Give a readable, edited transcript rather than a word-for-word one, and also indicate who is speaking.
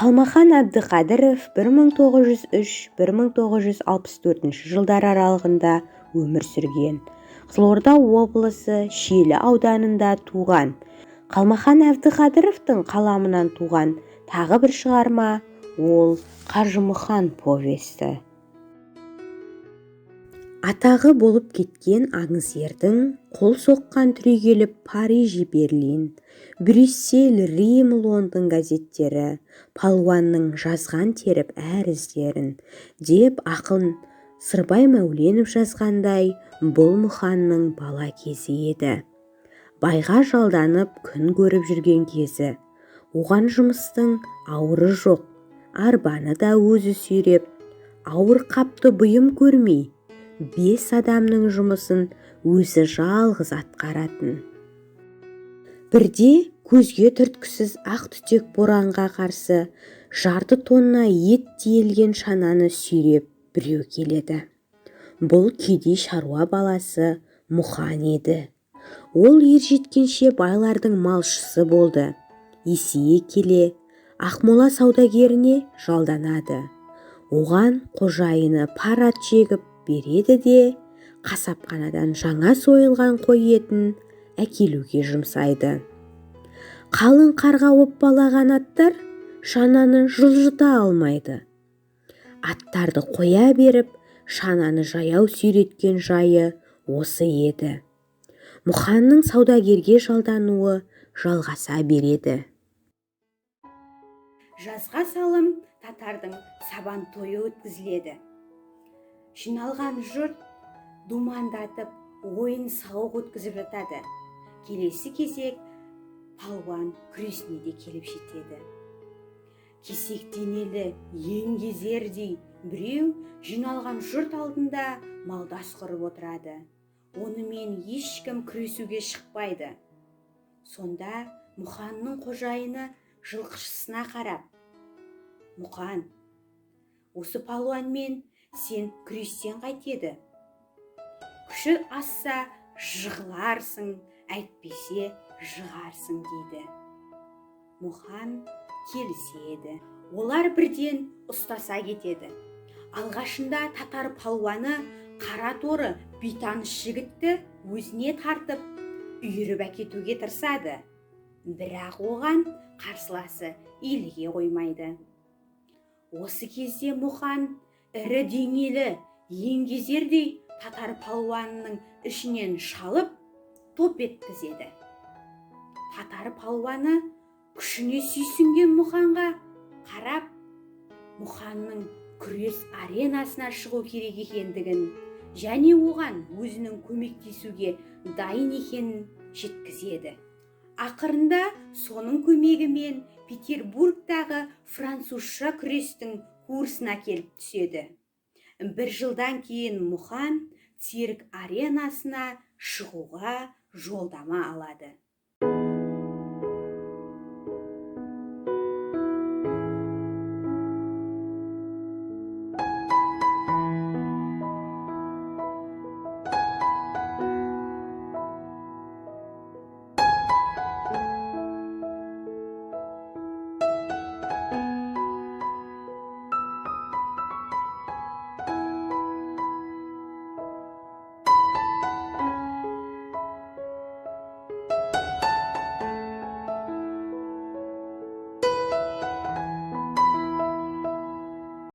Speaker 1: Қалмахан Әбдіқадыров 1903-1964 жылдар аралығында өмір сүрген. Қызылорда облысы Шиелі ауданында туған. Қалмахан Әбдіқадыровтың қаламынан туған тағы бір шығарма ол Қажымұқан повесті. Атағы болып кеткен аңыз ердің қол соққан түрегеліп Париж, Берлин, Брюссель, Рим, Лондон газеттері палуанның жазған теріп әр іздерін деп ақын Сырбай Мәуленов жазғандай, бұл Мұқанның бала кезі еді. Байға жалданып күн көріп жүрген кезі. Оған жұмыстың ауыры жоқ, арбаны да өзі сүйреп, ауыр қапты бұйым көрмей, 5 адамның жұмысын өзі жалғыз атқаратын. Бірде көзге түрткісіз ақ түтек боранға қарсы жарты тонна ет тиелген шананы сүйреп біреу келеді. Бұл кедей шаруа баласы Мұқан еді. Ол ер жеткенше байлардың малшысы болды. Есейе келе Ақмола саудагеріне жалданады. Оған қожайыны пар ат жегіп береді де қасапханадан жаңа сойылған қой етін әкелуге жұмсайды. Қалың қарға оппалаған аттар шананы жылжыта алмайды. Аттарды қоя беріп, шананы жаяу сүйреткен жайы осы еді. Мұқанның саудагерге жалдануы жалғаса береді.
Speaker 2: Жазға салым татардың сабан тойы өткізіледі. Жиналған жұрт думандатып ойын сауық өткізіп жатады. Келесі кезек палуан күресіне де келіп жетеді. Кесек денелі еңгезердей біреу жиналған жұрт алдында малдас құрып отырады. Онымен ешкім күресуге шықпайды. Сонда Мұқанның қожайыны жылқышысына қарап: «Мұқан, осы палуанмен сен күрестен қайтеді. Күші асса жығыларсың, әйтпесе жығарсың» дейді. Мұқан келіседі. Олар бірден ұстаса кетеді. Алғашында татар палуаны қара торы бейтаныс жігітті өзіне тартып, үйіріп әкетуге тырысады. Бірақ оған қарсыласы иліге қоймайды. Осы кезде Мұқан ірі денелі еңгезердей татар палуанының ішінен шалып топ еткізеді. Татар палуаны күшіне сүйсінген Мұқанға қарап, Мұқанның күрес аренасына шығу керек екендігін және оған өзінің көмектесуге дайын екенін жеткізеді. Ақырында соның көмегімен Петербургтағы французша күрестің курсына келіп түседі. 1 жылдан кейін Мұқан цирк аренасына шығуға жолдама алады.